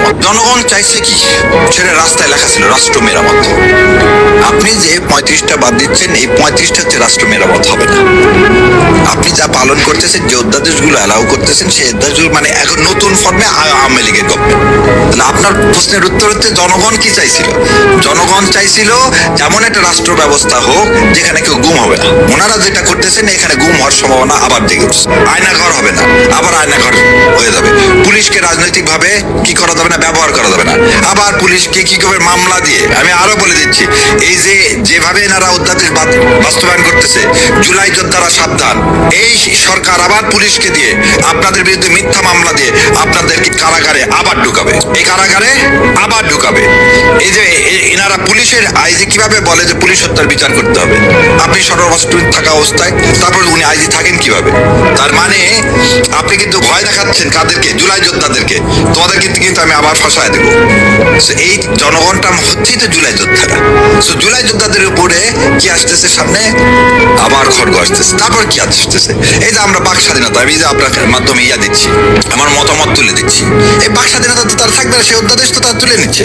মেরামত। জনগণ চাইছে কি? সেটা রাস্তায় লেখা ছিল রাষ্ট্র মেরামত। আপনি যে 35টা বাদ দিচ্ছেন, এই 35টা হচ্ছে রাষ্ট্র মেরামত হবে না। আপনি যা পালন করতেছেন, যে অধ্যাদেশগুলো অ্যালাউ করতেছেন, সেই অধ্যাদেশগুলো মানে এখন নতুন ফর্মে আওয়ামী লীগের গভর্নমেন্ট। তাহলে আপনার প্রশ্নের উত্তর হচ্ছে জনগণ কি চাইছিল? জনগণ চাইছিল যেমন একটা রাষ্ট্র ব্যবস্থা হোক যেখানে কেউ গুম হবে না। ওনারা যেটা করতেছেন, এখানে গুম হওয়ার সম্ভাবনা আবার জেগে উঠছে। আয়নাঘর হবে না, আবার আয়নাঘর হয়ে যাবে। পুলিশকে রাজনৈতিক ভাবে কি করা যাবে না, ব্যবহার করা যাবে না। আবার পুলিশকে কি করবে, মামলা দিয়ে। আমি আরো বলে দিচ্ছি, এই যে যেভাবে এনারা অধ্যাদেশ বাস্তবায়ন করতেছে, জুলাই যোদ্ধারা সাবধান, এই সরকার আবার পুলিশকে দিয়ে আপনাদের বিরুদ্ধে মিথ্যা মামলা দিয়ে আপনাদেরকে কারাগারে আবার ঢুকাবে। এই কারাগারে আবার ঢুকাবে। এই যে এনারা পুলিশের আইজি কিভাবে বলে যে পুলিশ হত্যার বিচার করতে হবে, আপনি সর্বরাষ্ট্র থাকা অবস্থায় তারপর উনি আইজি থাকেন কিভাবে? তার মানে আপনি কিন্তু ভয় দেখাচ্ছেন কাদেরকে? জুলাই যোদ্ধাদেরকে। তোমাদের কিন্তু আমি আবার ফাঁসায় দেবো। এই জনগণটা হচ্ছেই তো জুলাই যোদ্ধারা। জুলাই যোদ্ধাদের উপরে কি আসতেছে সামনে? আবার খড়গ আসতেছে। তারপর কি আসতেছে? এই যে আমরা বাক স্বাধীনতা, আমি যে আপনার মাধ্যমে দিচ্ছি, আমার মতামত তুলে দিচ্ছি, এই বাক স্বাধীনতা তো তার থাকবে না, সে অধ্যাদেশ তো তার তুলে নিচ্ছে।